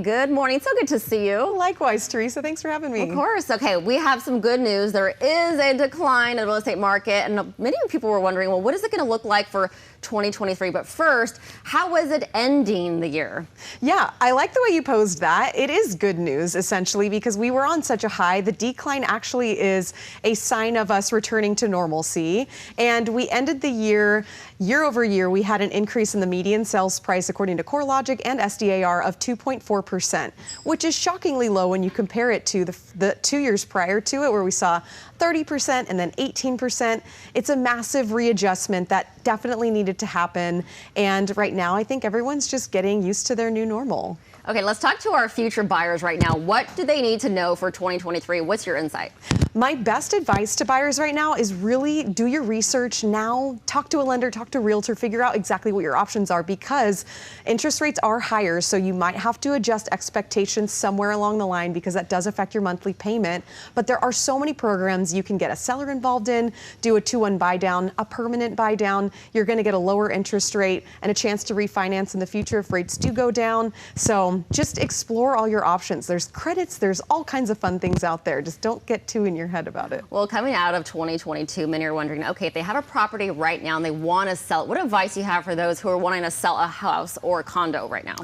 Good morning. So good to see you. Likewise, Teresa. Thanks for having me. Of course. Okay, we have some good news. There is a decline in the real estate market, and many people were wondering, well, what is it going to look like for 2023? But first, how was it ending the year? Yeah, I like the way you posed that. It is good news, essentially, because we were on such a high. The decline actually is a sign of us returning to normalcy. And we ended the year over year, we had an increase in the median sales price, according to CoreLogic and SDAR, of 2.4%, which is shockingly low when you compare it to the 2 years prior to it, where we saw 30% and then 18%. It's a massive readjustment that definitely needed to happen. And right now, I think everyone's just getting used to their new normal. Okay, let's talk to our future buyers right now. What do they need to know for 2023? What's your insight? My best advice to buyers right now is really do your research now. Talk to a lender, talk to a realtor, figure out exactly what your options are, because interest rates are higher. So you might have to adjust expectations somewhere along the line, because that does affect your monthly payment. But there are so many programs you can get a seller involved in, do a 2-1 buy down, a permanent buy down. You're going to get a lower interest rate and a chance to refinance in the future if rates do go down. So just explore all your options. There's credits, there's all kinds of fun things out there. Just don't get too in your head about it. Well, coming out of 2022, many are wondering, okay, if they have a property right now and they want to sell it, what advice do you have for those who are wanting to sell a house or a condo right now?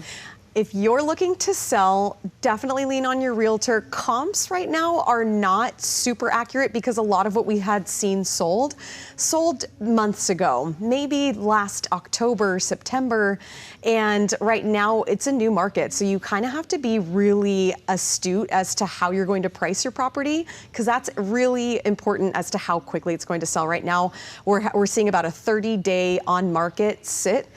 If you're looking to sell, definitely lean on your realtor. Comps right now are not super accurate, because a lot of what we had seen sold months ago, maybe last October, September, and right now it's a new market. So you kind of have to be really astute as to how you're going to price your property, because that's really important as to how quickly it's going to sell. Right now, we're seeing about a 30-day on market sit,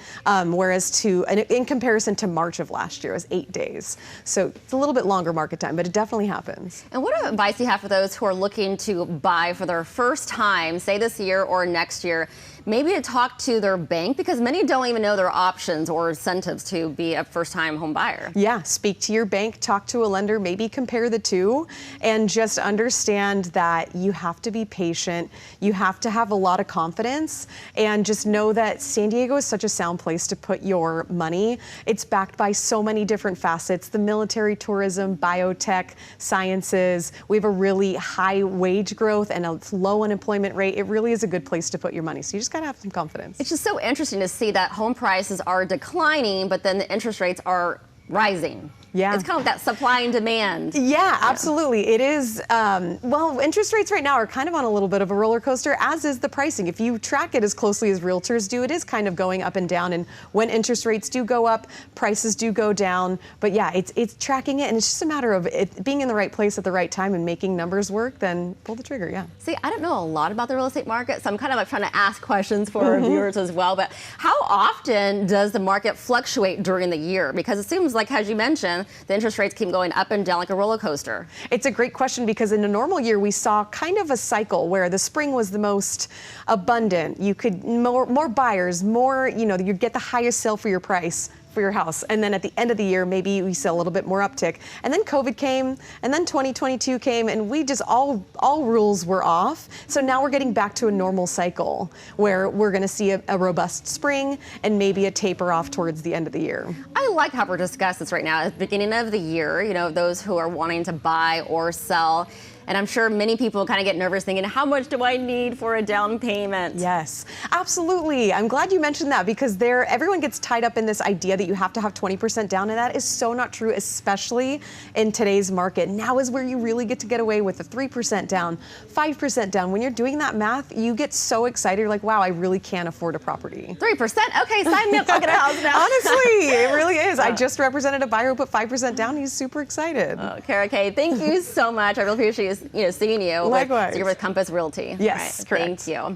whereas in comparison to March of last year, it was 8 days. So it's a little bit longer market time, but it definitely happens. And what advice do you have for those who are looking to buy for their first time, say this year or next year? Maybe to talk to their bank, because many don't even know their options or incentives to be a first-time home buyer. Yeah, speak to your bank, talk to a lender, maybe compare the two, and just understand that you have to be patient. You have to have a lot of confidence, and just know that San Diego is such a sound place to put your money. It's backed by so many different facets: the military, tourism, biotech, sciences. We have a really high wage growth and a low unemployment rate. It really is a good place to put your money. So you just gotta have some confidence. It's just so interesting to see that home prices are declining, but then the interest rates are rising. Yeah. It's kind of that supply and demand. Yeah, absolutely. It is. Well, interest rates right now are kind of on a little bit of a roller coaster, as is the pricing. If you track it as closely as realtors do, it is kind of going up and down. And when interest rates do go up, prices do go down. But yeah, it's tracking it, and it's just a matter of it being in the right place at the right time and making numbers work. Then pull the trigger. Yeah. See, I don't know a lot about the real estate market, so I'm kind of like trying to ask questions for our viewers as well. But how often does the market fluctuate during the year? Because it seems like, as you mentioned, the interest rates keep going up and down like a roller coaster. It's a great question, because in a normal year, we saw kind of a cycle where the spring was the most abundant. You could more buyers, you'd get the highest sale for your price for your house. And then at the end of the year, maybe we saw a little bit more uptick. And then COVID came, and then 2022 came, and we just all rules were off. So now we're getting back to a normal cycle where we're going to see a robust spring and maybe a taper off towards the end of the year. I like how we're discussing this right now at the beginning of the year, those who are wanting to buy or sell. And I'm sure many people kind of get nervous thinking, how much do I need for a down payment? Yes, absolutely. I'm glad you mentioned that, because everyone gets tied up in this idea that you have to have 20% down, and that is so not true, especially in today's market. Now is where you really get to get away with a 3% down, 5% down. When you're doing that math, you get so excited. You're like, wow, I really can afford a property. 3%? Okay, sign me up. I'll get a house now. Honestly, it really is. I just represented a buyer who put 5% down. He's super excited. Okay, thank you so much. I really appreciate seeing you. Likewise. You're with Compass Realty. Yes, right? correct. Thank you.